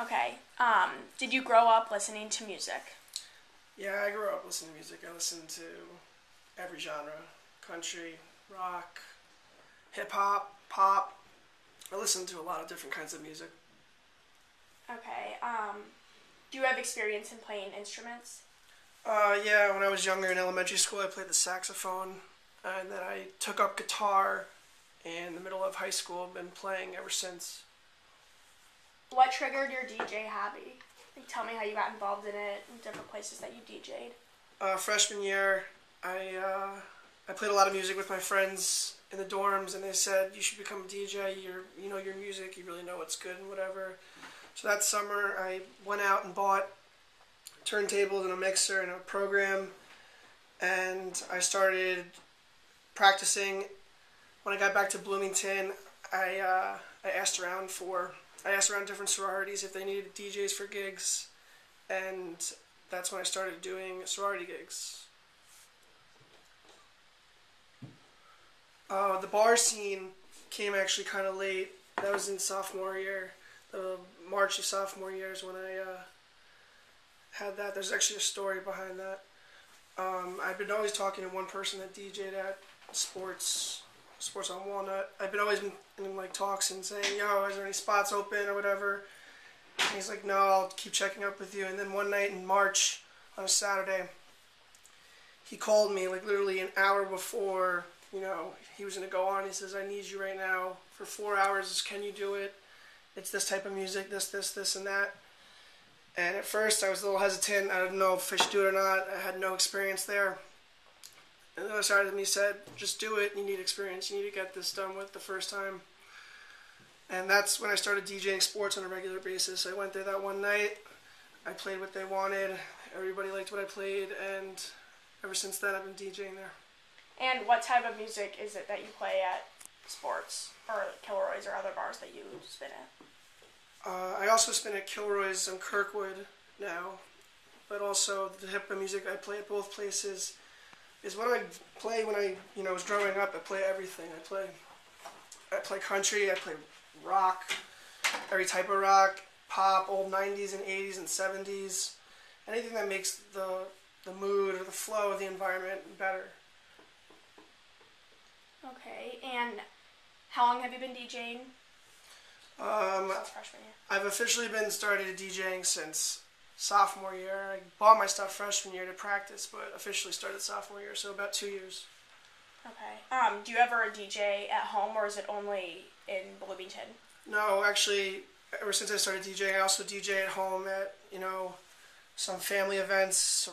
Okay. Did you grow up listening to music? Yeah, I grew up listening to music. I listened to every genre: country, rock, hip hop, pop. I listened to a lot of different kinds of music. Okay. Do you have experience in playing instruments? Yeah, when I was younger in elementary school, I played the saxophone, and then I took up guitar in the middle of high school. I've been playing ever since. What triggered your DJ hobby? Like, tell me how you got involved in it and different places that you DJ'd. Freshman year, I played a lot of music with my friends in the dorms, and they said you should become a DJ. You know your music. You really know what's good and whatever. So that summer, I went out and bought turntables and a mixer and a program, and I started practicing. When I got back to Bloomington, I asked around different sororities if they needed DJs for gigs, and that's when I started doing sorority gigs. The bar scene came actually kind of late. That was in sophomore year. March of sophomore year is when I had that. There's actually a story behind that. I've been always talking to one person that DJ'd at sports on Walnut. I've been always in like talks and saying, yo, is there any spots open or whatever? And he's like, no, I'll keep checking up with you. And then one night in March, on a Saturday, he called me like literally an hour before, he was going to go on. He says, I need you right now for 4 hours. Can you do it? It's this type of music, this, and that. And at first, I was a little hesitant. I didn't know if I should do it or not. I had no experience there. And the other side of me said, just do it. You need experience. You need to get this done with the first time. And that's when I started DJing sports on a regular basis. I went there that one night. I played what they wanted. Everybody liked what I played. And ever since then, I've been DJing there. And what type of music is it that you play at sports or Kilroy's or other bars that you spin at? I also spin at Kilroy's in Kirkwood now, but also the hip hop music I play at both places is what I play when I was growing up. I play everything. I play country. I play rock, every type of rock, pop, old 90s and 80s and 70s, anything that makes the mood or the flow of the environment better. Okay, and how long have you been DJing? Since freshman year. I've officially been started DJing since sophomore year. I bought my stuff freshman year to practice, but officially started sophomore year, so about 2 years. Okay. Do you ever DJ at home, or is it only in Bloomington? No, actually, ever since I started DJing, I also DJ at home at, some family events,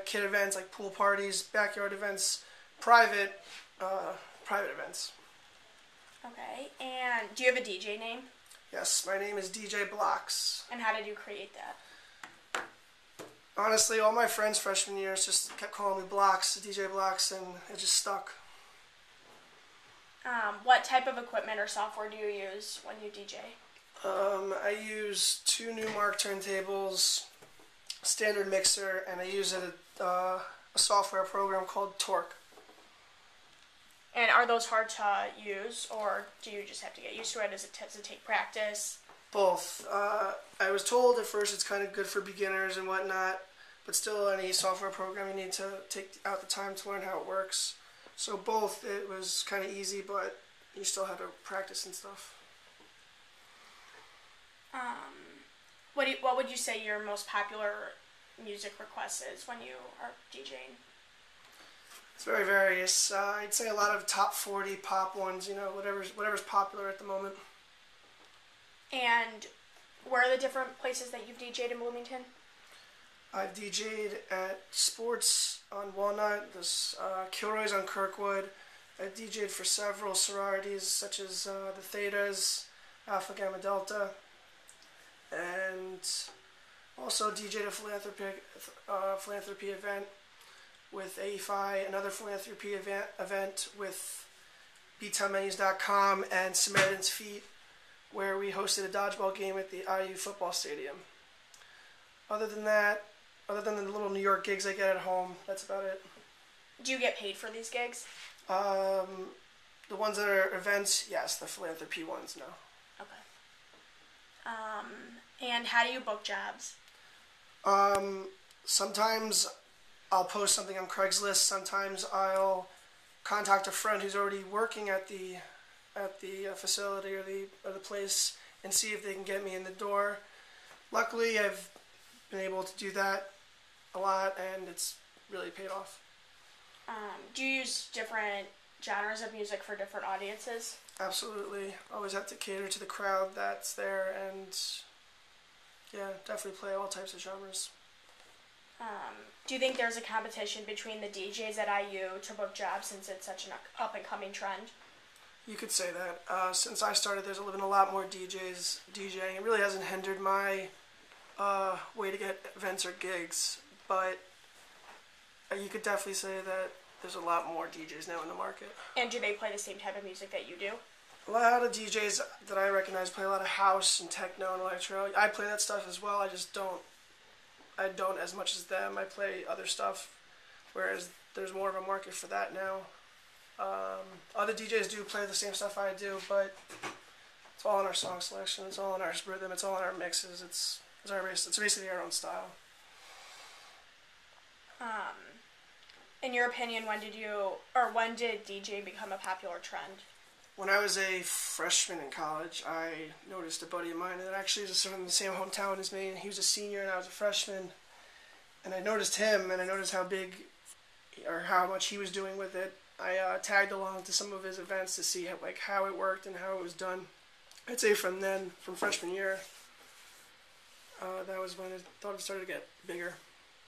kid events like pool parties, backyard events, private events. Okay, and do you have a DJ name? Yes, my name is DJ Bellach. And how did you create that? Honestly, all my friends freshman years just kept calling me Blocks, DJ Blocks, and it just stuck. What type of equipment or software do you use when you DJ? I use 2 Newmark turntables, standard mixer, and I use a software program called Torque. And are those hard to use, or do you just have to get used to it? Does it take practice? Both. I was told at first it's kind of good for beginners and whatnot, but still any software program you need to take out the time to learn how it works. So both, it was kind of easy, but you still had to practice and stuff. What would you say your most popular music request is when you are DJing? It's very various. I'd say a lot of top 40 pop ones, whatever's popular at the moment. And where are the different places that you've DJed in Bloomington? I've DJed at sports on Walnut, there's Kilroy's on Kirkwood. I've DJed for several sororities such as the Thetas, Alpha Gamma Delta, and also DJed a philanthropy event with AEFI, another philanthropy event with BTownMenus.com and Samaritan's Feet, where we hosted a dodgeball game at the IU football stadium. Other than the little New York gigs I get at home, that's about it. Do you get paid for these gigs? The ones that are events, yes. The philanthropy ones, no. Okay. And how do you book jobs? Sometimes I'll post something on Craigslist. Sometimes I'll contact a friend who's already working at the facility or the place and see if they can get me in the door. Luckily, I've been able to do that a lot, and it's really paid off. Do you use different genres of music for different audiences? Absolutely. Always have to cater to the crowd that's there, and yeah, definitely play all types of genres. Do you think there's a competition between the DJs at IU to book jobs since it's such an up-and-coming trend? You could say that. Since I started, there's been a lot more DJs DJing. It really hasn't hindered my way to get events or gigs, but you could definitely say that there's a lot more DJs now in the market. And do they play the same type of music that you do? A lot of DJs that I recognize play a lot of house and techno and electro. I play that stuff as well. I don't as much as them. I play other stuff, whereas there's more of a market for that now. Other DJs do play the same stuff I do, but it's all in our song selection. It's all in our rhythm. It's all in our mixes. It's basically our own style. In your opinion, when did DJ become a popular trend? When I was a freshman in college, I noticed a buddy of mine that actually was from the same hometown as me, and he was a senior and I was a freshman. And I noticed him, and I noticed how much he was doing with it. I tagged along to some of his events to see how it worked and how it was done. I'd say from freshman year, that was when I thought it started to get bigger.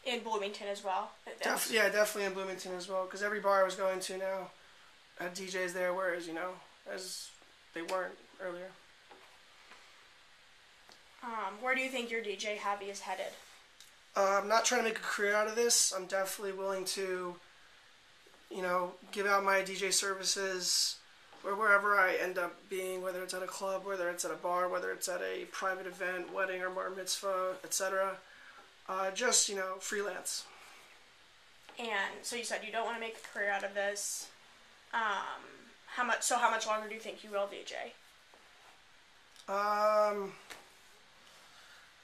In Bloomington as well? Definitely in Bloomington as well, because every bar I was going to now had DJs there, whereas, as they weren't earlier. Where do you think your DJ hobby is headed? I'm not trying to make a career out of this. I'm definitely willing to, give out my DJ services wherever I end up being, whether it's at a club, whether it's at a bar, whether it's at a private event, wedding or bar mitzvah, etc. Just, freelance. And so you said you don't want to make a career out of this. How much longer do you think you will DJ? I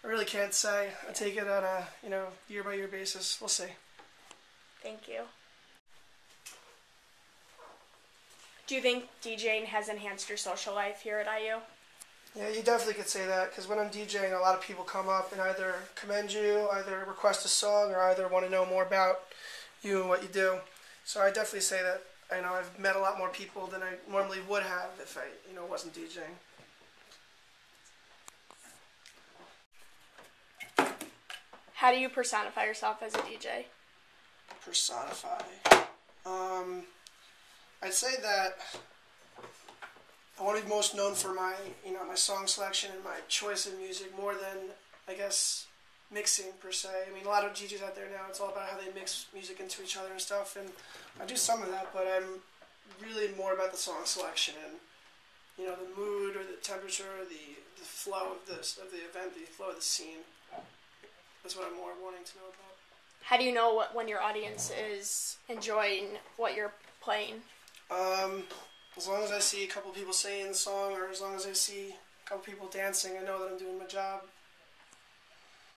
really can't say. I take it on a, year by year basis. We'll see. Thank you. Do you think DJing has enhanced your social life here at IU? Yeah, you definitely could say that, because when I'm DJing, a lot of people come up and either commend you, either request a song, or either want to know more about you and what you do. So I definitely say that, I've met a lot more people than I normally would have if I, wasn't DJing. How do you personify yourself as a DJ? Personify? I'd say that I want to be most known for my, my song selection and my choice of music more than, I guess, mixing per se. A lot of DJs out there now, it's all about how they mix music into each other and stuff, and I do some of that, but I'm really more about the song selection and, the mood or the temperature, the flow of the event, the flow of the scene. That's what I'm more wanting to know about. How do you know when your audience is enjoying what you're playing? As long as I see a couple people singing the song, or as long as I see a couple people dancing, I know that I'm doing my job.